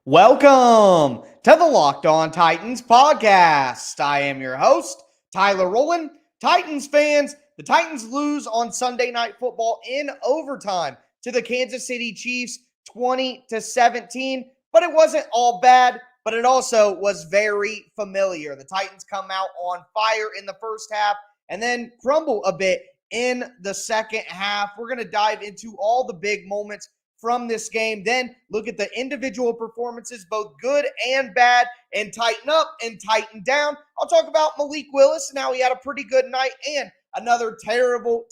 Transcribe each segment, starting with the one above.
Welcome to the Locked On Titans podcast. I am your host, Tyler Rowland. Titans fans, the Titans lose on Sunday Night Football in overtime to the Kansas City Chiefs 20-17, but it wasn't all bad, but it also was very familiar. The Titans come out on fire in the first half and then crumble a bit in the second half. We're going to dive into all the big moments from this game, then look at the individual performances, both good and bad, and tighten up and tighten down. I'll talk about Malik Willis. Now he had a pretty good night and another terrible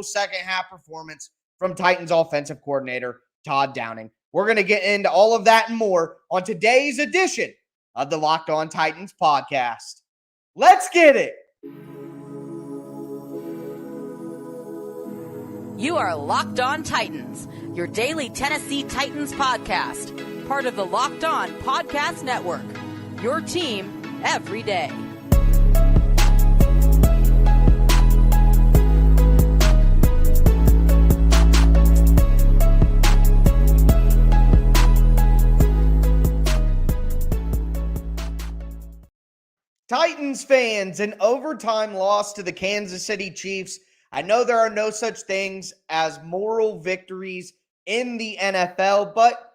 second half performance from Titans offensive coordinator Todd Downing. We're going to get into all of that and more on today's edition of the Locked On Titans podcast. Let's get it. You are Locked On Titans, your daily Tennessee Titans podcast, part of the Locked On Podcast Network, your team every day. Titans fans, an overtime loss to the Kansas City Chiefs. I know there are no such things as moral victories in the NFL, but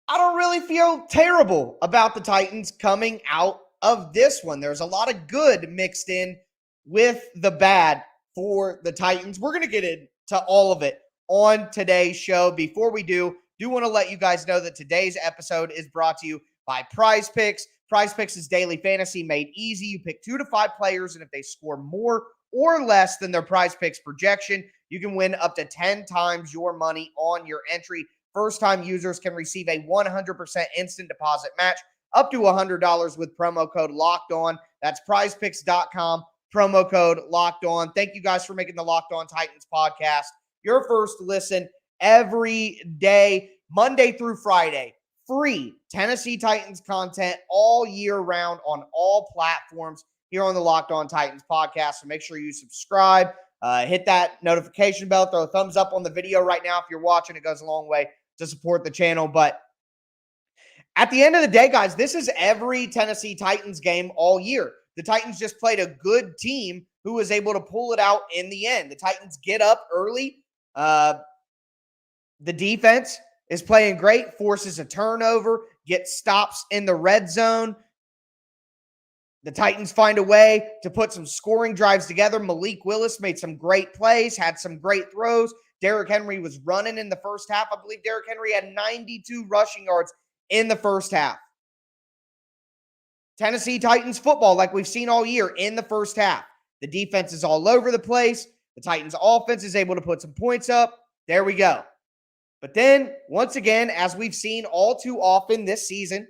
I don't really feel terrible about the Titans coming out of this one. There's a lot of good mixed in with the bad for the Titans. We're going to get into all of it on today's show. Before we do want to let you guys know that today's episode is brought to you by PrizePicks. PrizePicks is daily fantasy made easy. You pick 2 to 5 players, and if they score more or less than their PrizePicks projection, you can win up to 10 times your money on your entry. First-time users can receive a 100% instant deposit match up to $100 with promo code LOCKEDON. That's prizepicks.com, promo code LOCKEDON. Thank you guys for making the Locked On Titans podcast your first listen every day, Monday through Friday. Free Tennessee Titans content all year round on all platforms here on the Locked On Titans podcast. So make sure you subscribe, hit that notification bell, throw a thumbs up on the video right now if you're watching. It goes a long way to support the channel. But at the end of the day, guys, this is every Tennessee Titans game all year. The Titans just played a good team who was able to pull it out in the end. The Titans get up early. The defense is playing great, forces a turnover, gets stops in the red zone. The Titans find a way to put some scoring drives together. Malik Willis made some great plays, had some great throws. Derrick Henry was running in the first half. I believe Derrick Henry had 92 rushing yards in the first half. Tennessee Titans football, like we've seen all year, in the first half. The defense is all over the place. The Titans offense is able to put some points up. There we go. But then, once again, as we've seen all too often this season,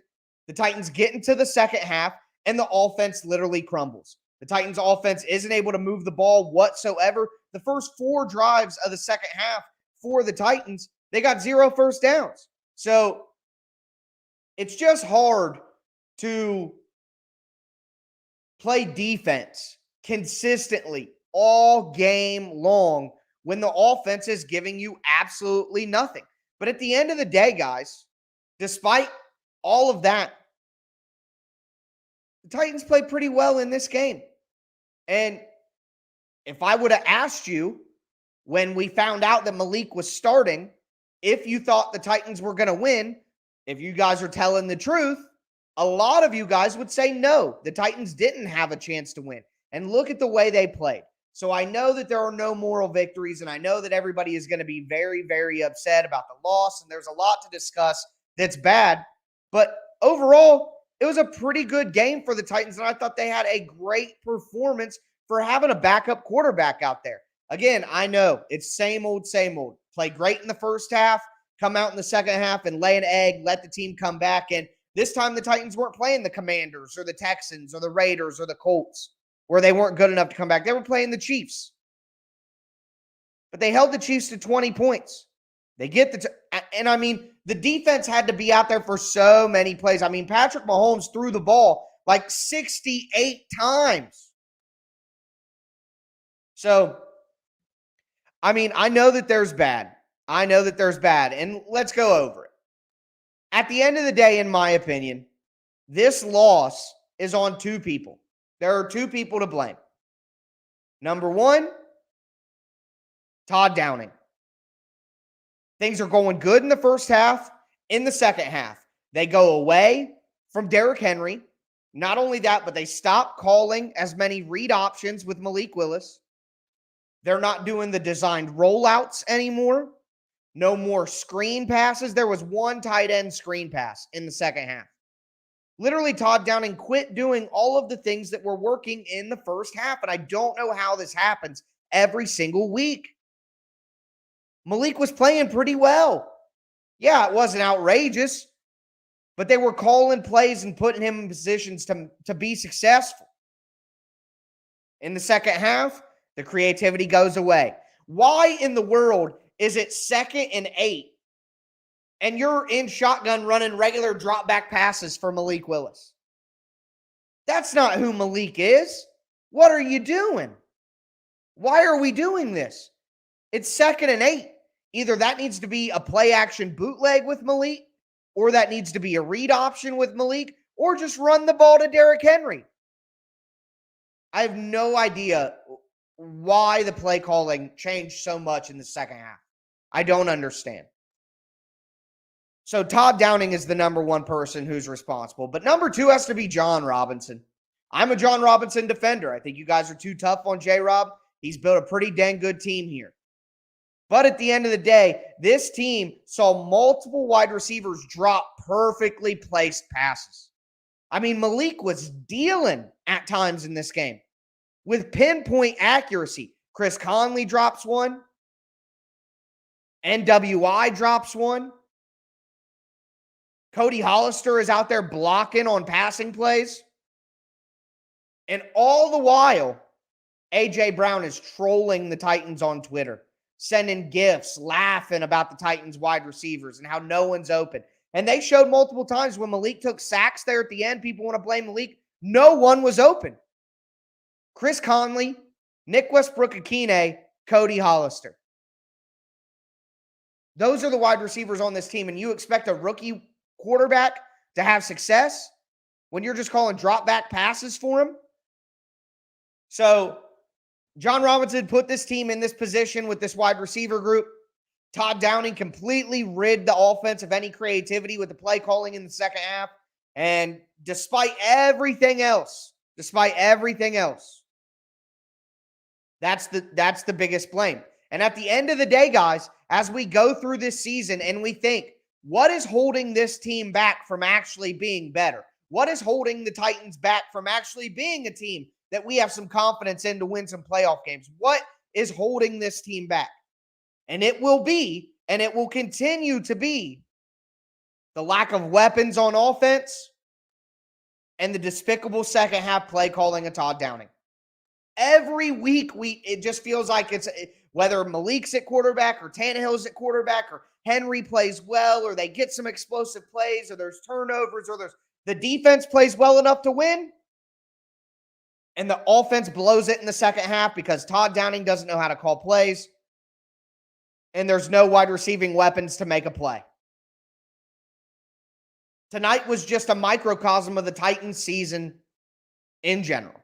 the Titans get into the second half, and the offense literally crumbles. The Titans offense isn't able to move the ball whatsoever. The first 4 drives of the second half for the Titans, they got 0 first downs. So it's just hard to play defense consistently all game long when the offense is giving you absolutely nothing. But at the end of the day, guys, despite all of that, the Titans played pretty well in this game. And if I would have asked you when we found out that Malik was starting, if you thought the Titans were going to win, if you guys are telling the truth, a lot of you guys would say no, the Titans didn't have a chance to win. And look at the way they played. So I know that there are no moral victories, and I know that everybody is going to be very, very upset about the loss, and there's a lot to discuss that's bad. But overall, it was a pretty good game for the Titans, and I thought they had a great performance for having a backup quarterback out there. Again, I know it's same old, same old. Play great in the first half, come out in the second half and lay an egg, let the team come back. And this time the Titans weren't playing the Commanders or the Texans or the Raiders or the Colts, where they weren't good enough to come back. They were playing the Chiefs. But they held the Chiefs to 20 points. They get and I mean, the defense had to be out there for so many plays. I mean, Patrick Mahomes threw the ball like 68 times. So, I mean, I know that there's bad. And let's go over it. At the end of the day, in my opinion, this loss is on two people. There are two people to blame. Number one, Todd Downing. Things are going good in the first half. In the second half, they go away from Derrick Henry. Not only that, but they stop calling as many read options with Malik Willis. They're not doing the designed rollouts anymore. No more screen passes. There was one tight end screen pass in the second half. Literally, Todd Downing quit doing all of the things that were working in the first half, and I don't know how this happens every single week. Malik was playing pretty well. Yeah, it wasn't outrageous, but they were calling plays and putting him in positions to be successful. In the second half, the creativity goes away. Why in the world is it 2nd and 8 and you're in shotgun running regular drop back passes for Malik Willis? That's not who Malik is. What are you doing? Why are we doing this? It's 2nd and 8. Either that needs to be a play action bootleg with Malik, or that needs to be a read option with Malik, or just run the ball to Derrick Henry. I have no idea why the play calling changed so much in the second half. I don't understand. So Todd Downing is the number one person who's responsible, but number two has to be John Robinson. I'm a John Robinson defender. I think you guys are too tough on J-Rob. He's built a pretty dang good team here. But at the end of the day, this team saw multiple wide receivers drop perfectly placed passes. I mean, Malik was dealing at times in this game with pinpoint accuracy. Chris Conley drops one. NWI drops one. Cody Hollister is out there blocking on passing plays. And all the while, A.J. Brown is trolling the Titans on Twitter, sending gifs, laughing about the Titans wide receivers and how no one's open. And they showed multiple times when Malik took sacks there at the end, people want to blame Malik. No one was open. Chris Conley, Nick Westbrook-Akine, Cody Hollister. Those are the wide receivers on this team, and you expect a rookie quarterback to have success when you're just calling drop back passes for him? So John Robinson put this team in this position with this wide receiver group. Todd Downing completely rid the offense of any creativity with the play calling in the second half. And despite everything else, that's the biggest blame. And at the end of the day, guys, as we go through this season and we think, what is holding this team back from actually being better? What is holding the Titans back from actually being a team that we have some confidence in to win some playoff games? What is holding this team back? And it will be, and it will continue to be, the lack of weapons on offense and the despicable second half play calling of Todd Downing. Every week, it just feels like it's whether Malik's at quarterback or Tannehill's at quarterback or Henry plays well or they get some explosive plays or there's turnovers or the defense plays well enough to win. And the offense blows it in the second half because Todd Downing doesn't know how to call plays. And there's no wide receiving weapons to make a play. Tonight was just a microcosm of the Titans season in general.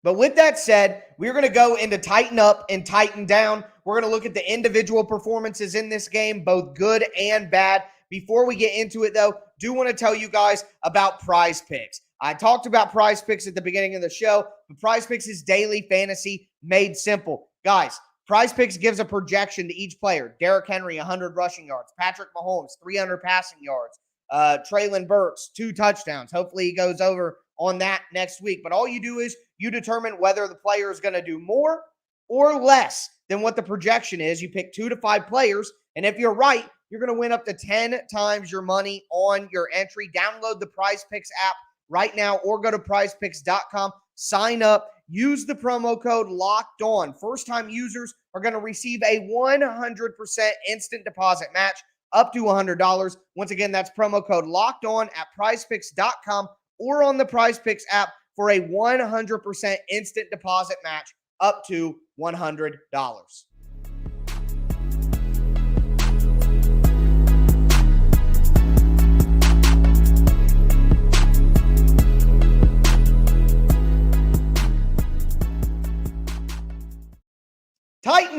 But with that said, we're going to go into tighten up and tighten down. We're going to look at the individual performances in this game, both good and bad. Before we get into it, though, do want to tell you guys about PrizePicks. I talked about PrizePicks at the beginning of the show, but PrizePicks is daily fantasy made simple. Guys, PrizePicks gives a projection to each player. Derrick Henry, 100 rushing yards. Patrick Mahomes, 300 passing yards. Treylon Burks, 2 touchdowns. Hopefully he goes over on that next week. But all you do is you determine whether the player is going to do more or less than what the projection is. You pick 2 to 5 players, and if you're right, you're going to win up to 10 times your money on your entry. Download the PrizePicks app right now or go to prizepicks.com. Sign up. Use the promo code Locked On. First-time users are going to receive a 100% instant deposit match up to $100. Once again, that's promo code Locked On at prizepicks.com or on the PrizePicks app for a 100% instant deposit match up to $100.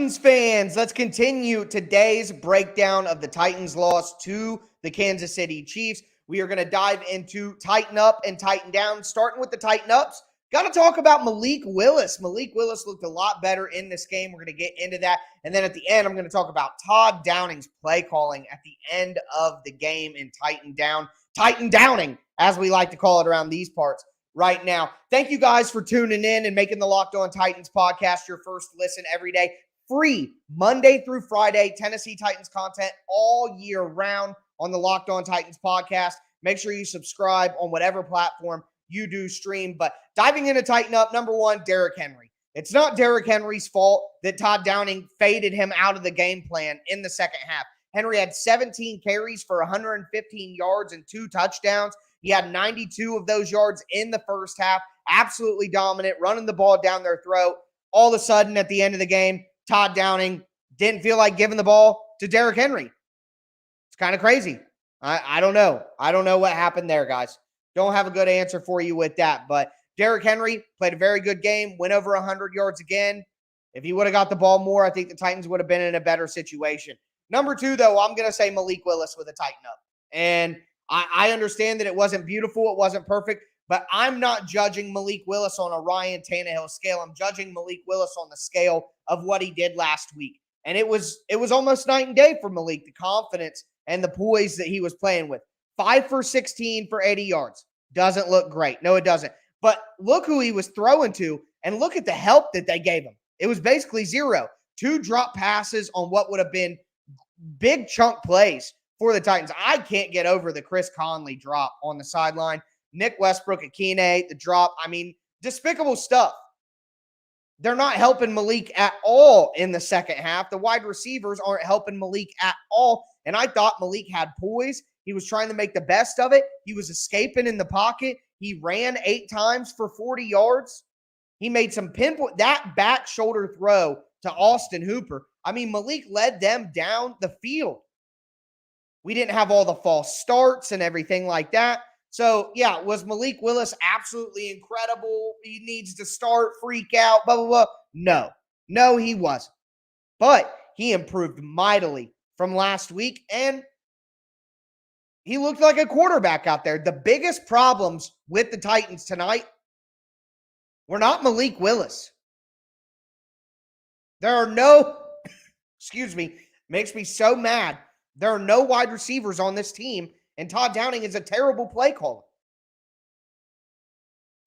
Titans fans, let's continue today's breakdown of the Titans' loss to the Kansas City Chiefs. We are going to dive into Tighten Up and Tighten Down. Starting with the Tighten Ups, got to talk about Malik Willis. Malik Willis looked a lot better in this game. We're going to get into that. And then at the end, I'm going to talk about Todd Downing's play calling at the end of the game in Tighten Down. Tighten Downing, as we like to call it around these parts right now. Thank you guys for tuning in and making the Locked On Titans podcast your first listen every day. Free Monday through Friday Tennessee Titans content all year round on the Locked On Titans podcast. Make sure you subscribe on whatever platform you do stream. But diving into Tighten Up, number one, Derrick Henry. It's not Derrick Henry's fault that Todd Downing faded him out of the game plan in the second half. Henry had 17 carries for 115 yards and 2 touchdowns. He had 92 of those yards in the first half. Absolutely dominant, running the ball down their throat. All of a sudden, at the end of the game, Todd Downing didn't feel like giving the ball to Derrick Henry. It's kind of crazy. I don't know. I don't know what happened there, guys. Don't have a good answer for you with that. But Derrick Henry played a very good game, went over 100 yards again. If he would have got the ball more, I think the Titans would have been in a better situation. Number two, though, I'm going to say Malik Willis with a Tighten Up. And I understand that it wasn't beautiful, it wasn't perfect, but I'm not judging Malik Willis on a Ryan Tannehill scale. I'm judging Malik Willis on the scale of what he did last week. And it was almost night and day for Malik, the confidence and the poise that he was playing with. 5 for 16 for 80 yards. Doesn't look great. No, it doesn't. But look who he was throwing to, and look at the help that they gave him. It was basically 0. 2 drop passes on what would have been big chunk plays for the Titans. I can't get over the Chris Conley drop on the sideline. Nick Westbrook, Akine, the drop. I mean, despicable stuff. They're not helping Malik at all in the second half. The wide receivers aren't helping Malik at all. And I thought Malik had poise. He was trying to make the best of it. He was escaping in the pocket. He ran 8 times for 40 yards. He made some pinpoint, that back shoulder throw to Austin Hooper. I mean, Malik led them down the field. We didn't have all the false starts and everything like that. So, yeah, was Malik Willis absolutely incredible? He needs to start, freak out, blah, blah, blah. No, he wasn't. But he improved mightily from last week, and he looked like a quarterback out there. The biggest problems with the Titans tonight were not Malik Willis. There are no, makes me so mad. There are no wide receivers on this team, and Todd Downing is a terrible play caller.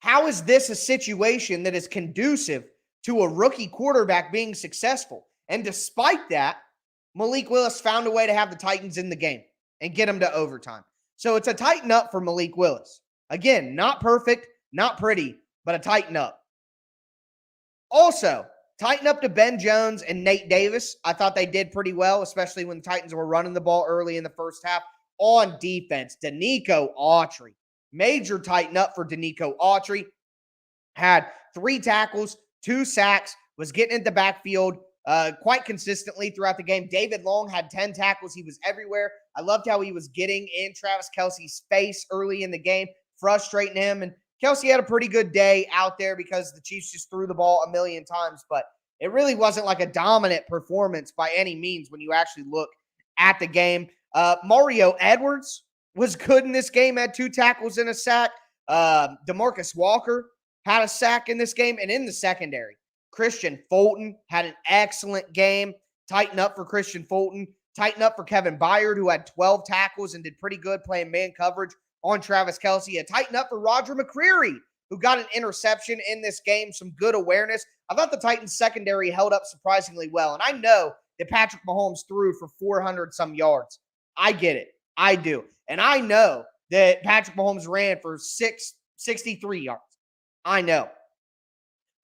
How is this a situation that is conducive to a rookie quarterback being successful? And despite that, Malik Willis found a way to have the Titans in the game and get them to overtime. So it's a Tighten Up for Malik Willis. Again, not perfect, not pretty, but a Tighten Up. Also, Tighten up to Ben Jones and Nate Davis. I thought they did pretty well, especially when the Titans were running the ball early in the first half. On defense, Danico Autry. Major Tighten Up for Danico Autry. Had 3 tackles, 2 sacks, was getting into the backfield quite consistently throughout the game. David Long had 10 tackles. He was everywhere. I loved how he was getting in Travis Kelce's face early in the game, frustrating him. And Kelce had a pretty good day out there because the Chiefs just threw the ball a million times, but it really wasn't like a dominant performance by any means when you actually look at the game. Mario Edwards was good in this game, had 2 tackles and a sack. DeMarcus Walker had a sack in this game, and in the secondary, Christian Fulton had an excellent game. Tighten up for Christian Fulton. Tighten up for Kevin Byard, who had 12 tackles and did pretty good playing man coverage on Travis Kelce. A Tighten up for Roger McCreary, who got an interception in this game, some good awareness. I thought the Titans secondary held up surprisingly well. And I know that Patrick Mahomes threw for 400-some yards. I get it. I do. And I know that Patrick Mahomes ran for 63 yards. I know.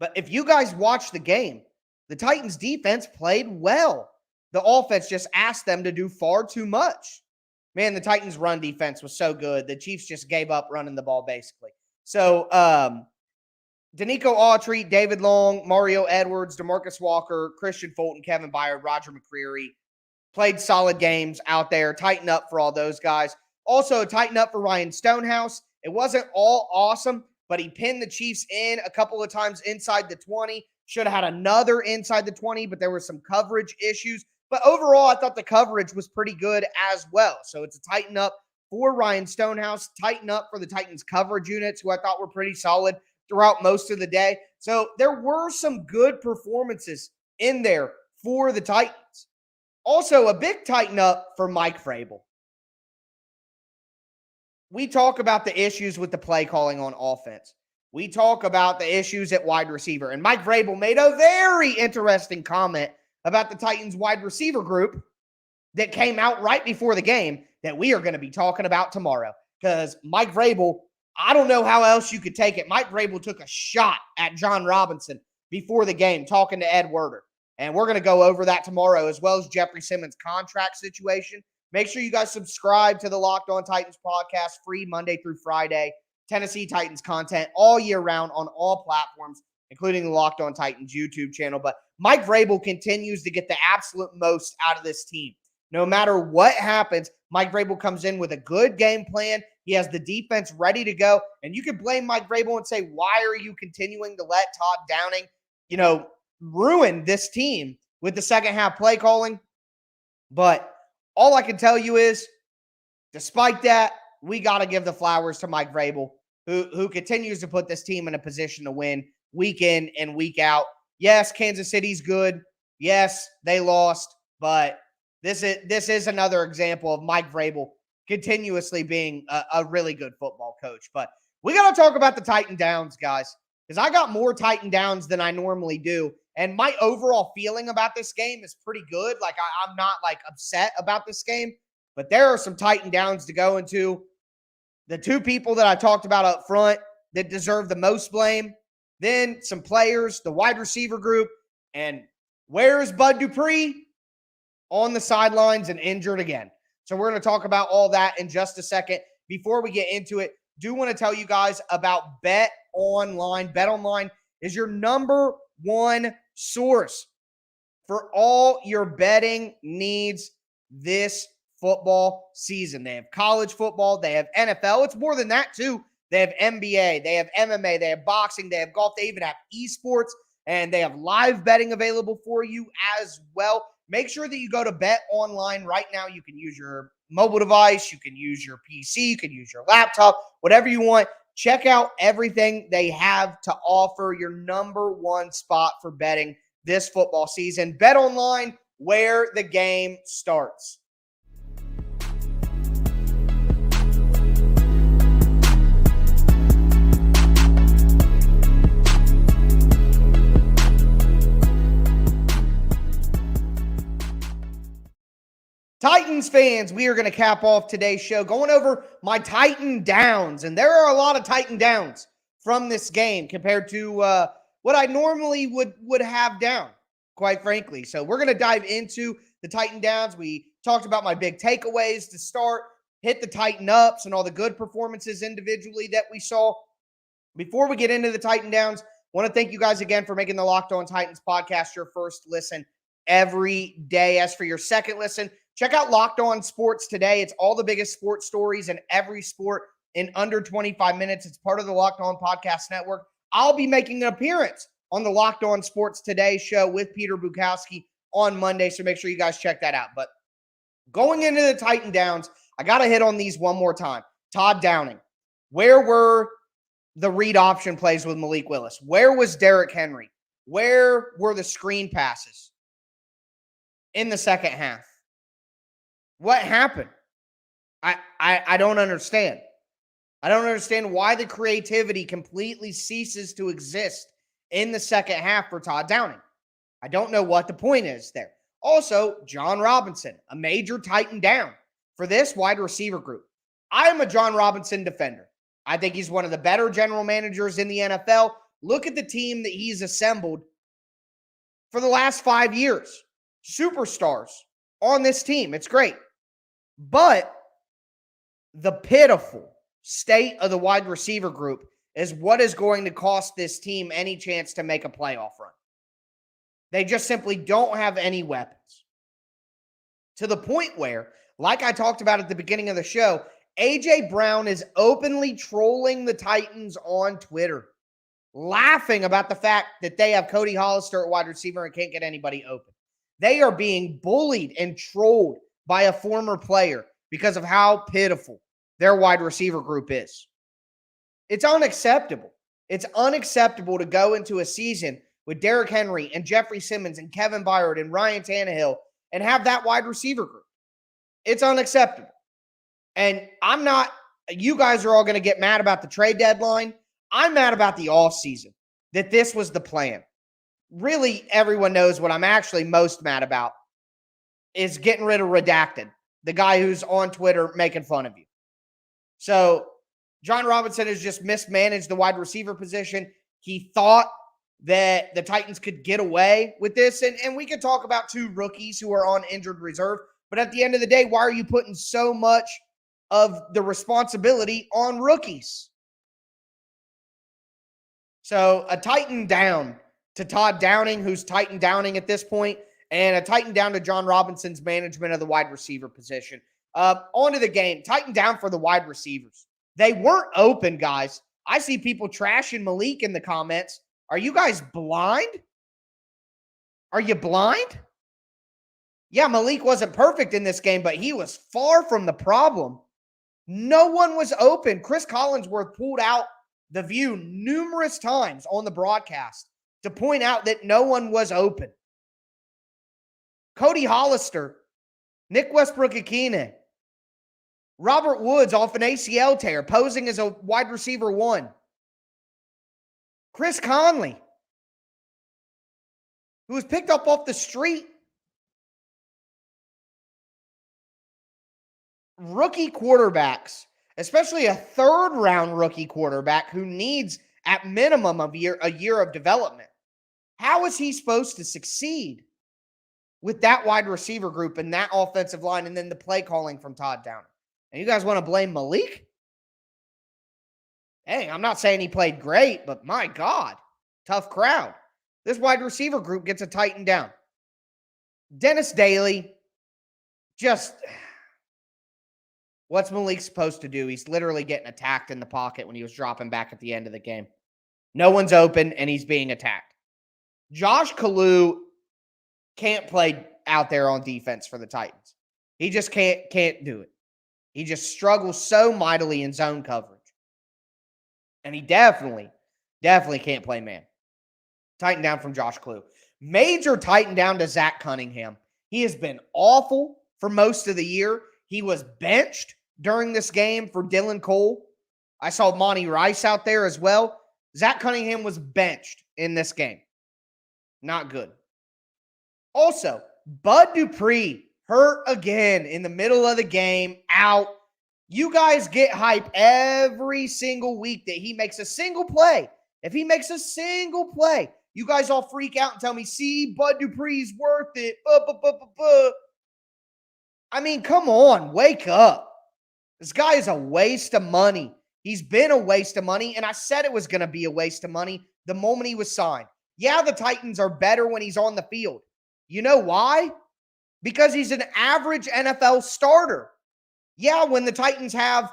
But if you guys watch the game, the Titans defense played well. The offense just asked them to do far too much. Man, the Titans' run defense was so good. The Chiefs just gave up running the ball, basically. So, Danico Autry, David Long, Mario Edwards, DeMarcus Walker, Christian Fulton, Kevin Byard, Roger McCreary played solid games out there. Tighten up for all those guys. Also, tighten up for Ryan Stonehouse. It wasn't all awesome, but he pinned the Chiefs in a couple of times inside the 20, should have had another inside the 20, but there were some coverage issues. But overall, I thought the coverage was pretty good as well. So it's a tighten up for Ryan Stonehouse, tighten up for the Titans coverage units, who I thought were pretty solid throughout most of the day. So there were some good performances in there for the Titans. Also, a big tighten up for Mike Vrabel. We talk about the issues with the play calling on offense. We talk about the issues at wide receiver. And Mike Vrabel made a very interesting comment about the Titans wide receiver group that came out right before the game that we are going to be talking about tomorrow. Because Mike Vrabel, I don't know how else you could take it. Mike Vrabel took a shot at John Robinson before the game, talking to Ed Werder. And we're going to go over that tomorrow, as well as Jeffrey Simmons' contract situation. Make sure you guys subscribe to the Locked On Titans podcast, free Monday through Friday. Tennessee Titans content all year round on all platforms, including the Locked On Titans YouTube channel. But Mike Vrabel continues to get the absolute most out of this team. No matter what happens, Mike Vrabel comes in with a good game plan. He has the defense ready to go. And you can blame Mike Vrabel and say, why are you continuing to let Todd Downing, ruin this team with the second half play calling? But all I can tell you is, despite that, we got to give the flowers to Mike Vrabel, who continues to put this team in a position to win week in and week out. Yes, Kansas City's good. Yes, they lost, but this is another example of Mike Vrabel continuously being a really good football coach. But we got to talk about the Titan Downs, guys, because I got more Titan Downs than I normally do. And my overall feeling about this game is pretty good. Like, I'm not, upset about this game. But there are some Titan Downs to go into. The two people that I talked about up front that deserve the most blame. Then some players, the wide receiver group. And where is Bud Dupree? On the sidelines and injured again. So we're going to talk about all that in just a second. Before we get into it, do want to tell you guys about BetOnline. BetOnline is your number one source for all your betting needs this football season. They have college football. They have NFL. It's more than that, too. They have NBA. They have MMA. They have boxing. They have golf. They even have esports. And they have live betting available for you as well. Make sure that you go to BetOnline right now. You can use your mobile device. You can use your PC. You can use your laptop. Whatever you want. Check out everything they have to offer. Your number one spot for betting this football season. BetOnline, where the game starts. Titans fans, we are going to cap off today's show going over my Titan Downs. And there are a lot of Titan Downs from this game compared to what I normally would have down, quite frankly. So we're going to dive into the Titan Downs. We talked about my big takeaways to start, hit the Titan ups and all the good performances individually that we saw. Before we get into the Titan Downs, I want to thank you guys again for making the Locked On Titans podcast your first listen every day. As for your second listen, check out Locked On Sports Today. It's all the biggest sports stories in every sport in under 25 minutes. It's part of the Locked On Podcast Network. I'll be making an appearance on the Locked On Sports Today show with Peter Bukowski on Monday, so make sure you guys check that out. But going into the Titan Downs, I got to hit on these one more time. Todd Downing. Where were the read option plays with Malik Willis? Where was Derrick Henry? Where were the screen passes in the second half? What happened? I don't understand. I don't understand why the creativity completely ceases to exist in the second half for Todd Downing. I don't know what the point is there. Also, John Robinson, a major Titan down for this wide receiver group. I am a John Robinson defender. I think he's one of the better general managers in the NFL. Look at the team that he's assembled for the last 5 years. Superstars on this team. It's great. But the pitiful state of the wide receiver group is what is going to cost this team any chance to make a playoff run. They just simply don't have any weapons. To the point where, like I talked about at the beginning of the show, A.J. Brown is openly trolling the Titans on Twitter. laughing about the fact that they have Cody Hollister at wide receiver and can't get anybody open. They are being bullied and trolled by a former player because of how pitiful their wide receiver group is. It's unacceptable. It's unacceptable to go into a season with Derrick Henry and Jeffrey Simmons and Kevin Byard and Ryan Tannehill and have that wide receiver group. It's unacceptable. And you guys are all going to get mad about the trade deadline. I'm mad about the offseason, that this was the plan. Really, everyone knows what I'm actually most mad about is getting rid of Redacted, the guy who's on Twitter making fun of you. So John Robinson has just mismanaged the wide receiver position. He thought that the Titans could get away with this. And we could talk about two rookies who are on injured reserve. But at the end of the day, why are you putting so much of the responsibility on rookies? So a Titan down to Todd Downing, who's Titan Downing at this point, and a Titan down to John Robinson's management of the wide receiver position. Onto the game. Titan down for the wide receivers. They weren't open, guys. I see people trashing Malik in the comments. Are you guys blind? Are you blind? Yeah, Malik wasn't perfect in this game, but he was far from the problem. No one was open. Chris Collinsworth pulled out the view numerous times on the broadcast to point out that no one was open. Cody Hollister, Nick Westbrook-Ikine, Robert Woods off an ACL tear, posing as a wide receiver 1. Chris Conley, who was picked up off the street. Rookie quarterbacks, especially a third-round rookie quarterback who needs at minimum a year of development. How is he supposed to succeed with that wide receiver group and that offensive line and then the play calling from Todd Downing? And you guys want to blame Malik? Hey, I'm not saying he played great, but my God, tough crowd. This wide receiver group gets a Titan down. Dennis Daly, just what's Malik supposed to do? He's literally getting attacked in the pocket when he was dropping back at the end of the game. No one's open, and he's being attacked. Josh Kalu can't play out there on defense for the Titans. He just can't do it. He just struggles so mightily in zone coverage. And he definitely can't play man. Tighten down from Josh Kalu. Major tighten down to Zach Cunningham. He has been awful for most of the year. He was benched during this game for Dylan Cole. I saw Monty Rice out there as well. Zach Cunningham was benched in this game. Not good. Also, Bud Dupree hurt again in the middle of the game, out. You guys get hype every single week that he makes a single play. If he makes a single play, you guys all freak out and tell me, see, Bud Dupree's worth it. I mean, come on, wake up. This guy is a waste of money. He's been a waste of money, and I said it was going to be a waste of money the moment he was signed. Yeah, the Titans are better when he's on the field. You know why? Because he's an average NFL starter. Yeah, when the Titans have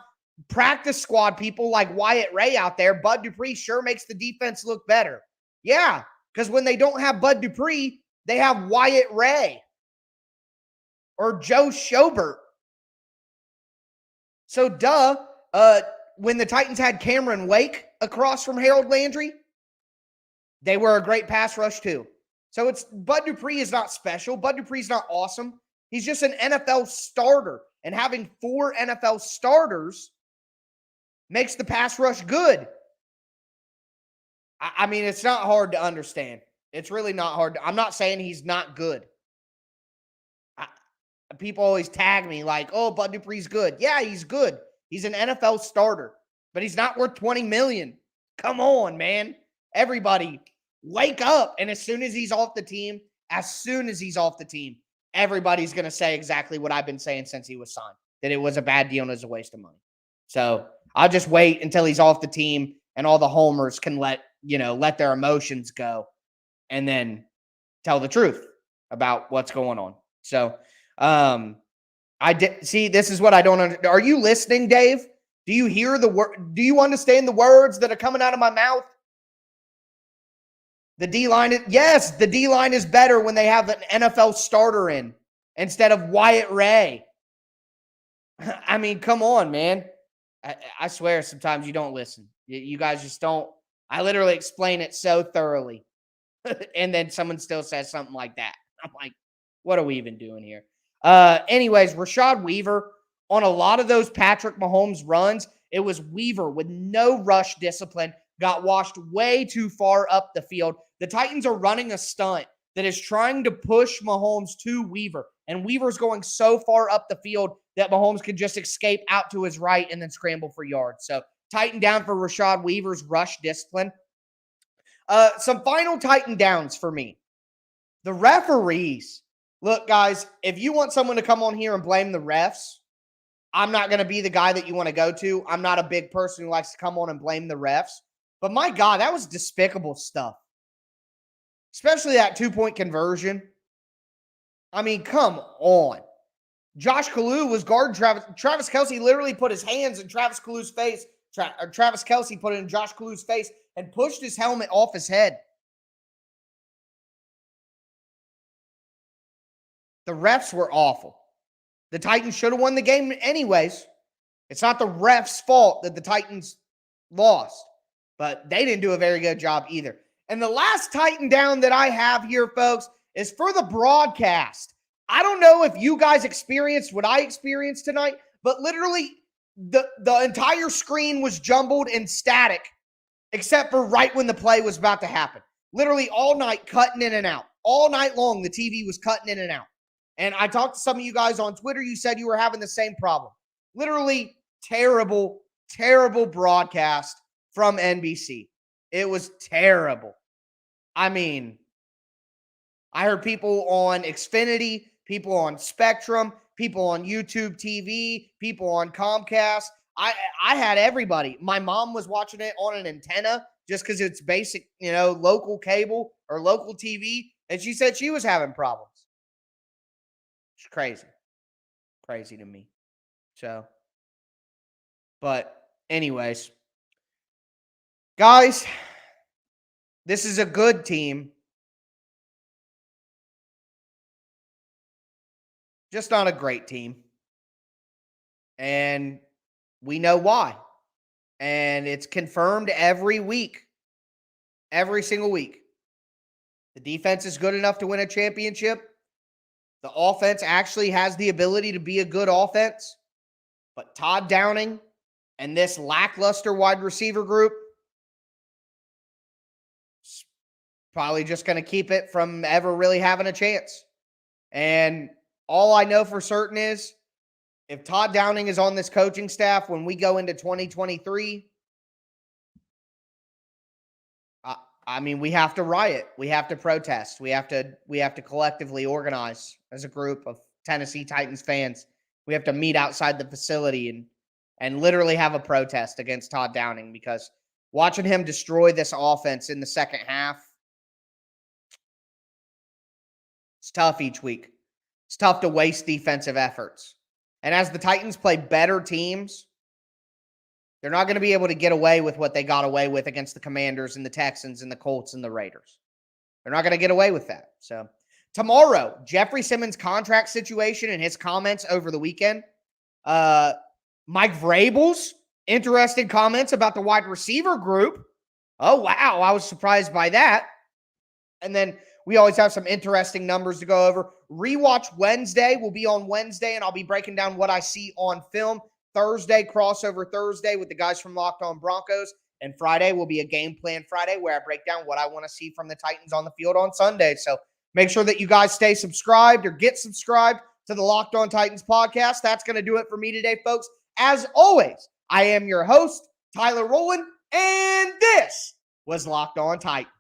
practice squad people like Wyatt Ray out there, Bud Dupree sure makes the defense look better. Yeah, because when they don't have Bud Dupree, they have Wyatt Ray or Joe Schobert. So, when the Titans had Cameron Wake across from Harold Landry, they were a great pass rush too. So Bud Dupree is not special. Bud Dupree is not awesome. He's just an NFL starter. And having 4 NFL starters makes the pass rush good. I mean, it's not hard to understand. It's really not hard. I'm not saying he's not good. People always tag me like, oh, Bud Dupree's good. Yeah, he's good. He's an NFL starter, but he's not worth $20 million. Come on, man. Everybody, wake up. And as soon as he's off the team, everybody's going to say exactly what I've been saying since he was signed, that it was a bad deal and it was a waste of money. So I'll just wait until he's off the team and all the homers can let their emotions go and then tell the truth about what's going on. So this is what I don't understand. Are you listening, Dave? Do you hear do you understand the words that are coming out of my mouth? The D-line, the D-line is better when they have an NFL starter in instead of Wyatt Ray. I mean, come on, man. I swear sometimes you don't listen. You guys just don't. I literally explain it so thoroughly. And then someone still says something like that. I'm like, what are we even doing here? Anyways, Rashad Weaver, on a lot of those Patrick Mahomes runs, it was Weaver with no rush discipline, got washed way too far up the field. The Titans are running a stunt that is trying to push Mahomes to Weaver, and Weaver's going so far up the field that Mahomes can just escape out to his right and then scramble for yards. So tighten down for Rashad Weaver's rush discipline. Some final tighten downs for me. The referees. Look, guys, if you want someone to come on here and blame the refs, I'm not going to be the guy that you want to go to. I'm not a big person who likes to come on and blame the refs. But my God, that was despicable stuff. Especially that 2-point conversion. I mean, come on. Josh Kalu was guarding Travis Kelce literally put his hands in Travis Kalu's face. Travis Kelce put it in Josh Kalu's face and pushed his helmet off his head. The refs were awful. The Titans should have won the game anyways. It's not the refs' fault that the Titans lost, but they didn't do a very good job either. And the last Titan down that I have here, folks, is for the broadcast. I don't know if you guys experienced what I experienced tonight, but literally the entire screen was jumbled and static, except for right when the play was about to happen. Literally all night, cutting in and out. All night long, the TV was cutting in and out. And I talked to some of you guys on Twitter. You said you were having the same problem. Literally terrible, terrible broadcast from NBC. It was terrible. I mean, I heard people on Xfinity, people on Spectrum, people on YouTube TV, people on Comcast. I had everybody. My mom was watching it on an antenna just because it's basic, local cable or local TV. And she said she was having problems. It's crazy. Crazy to me. So, but anyways, guys, this is a good team. Just not a great team. And we know why. And it's confirmed every week. Every single week. The defense is good enough to win a championship. The offense actually has the ability to be a good offense. But Todd Downing and this lackluster wide receiver group is probably just going to keep it from ever really having a chance. And all I know for certain is if Todd Downing is on this coaching staff when we go into 2023, I mean, we have to riot. We have to protest. We have to collectively organize as a group of Tennessee Titans fans. We have to meet outside the facility and literally have a protest against Todd Downing, because watching him destroy this offense in the second half, it's tough each week. It's tough to waste defensive efforts. And as the Titans play better teams, they're not going to be able to get away with what they got away with against the Commanders and the Texans and the Colts and the Raiders. They're not going to get away with that. So tomorrow, Jeffrey Simmons' contract situation and his comments over the weekend. Mike Vrabel's interesting comments about the wide receiver group. Oh, wow. I was surprised by that. And then we always have some interesting numbers to go over. Rewatch Wednesday will be on Wednesday, and I'll be breaking down what I see on film. Thursday, crossover Thursday with the guys from Locked On Broncos. And Friday will be a game plan Friday where I break down what I want to see from the Titans on the field on Sunday. So make sure that you guys stay subscribed or get subscribed to the Locked On Titans podcast. That's going to do it for me today, folks. As always, I am your host, Tyler Rowland, and this was Locked On Titans.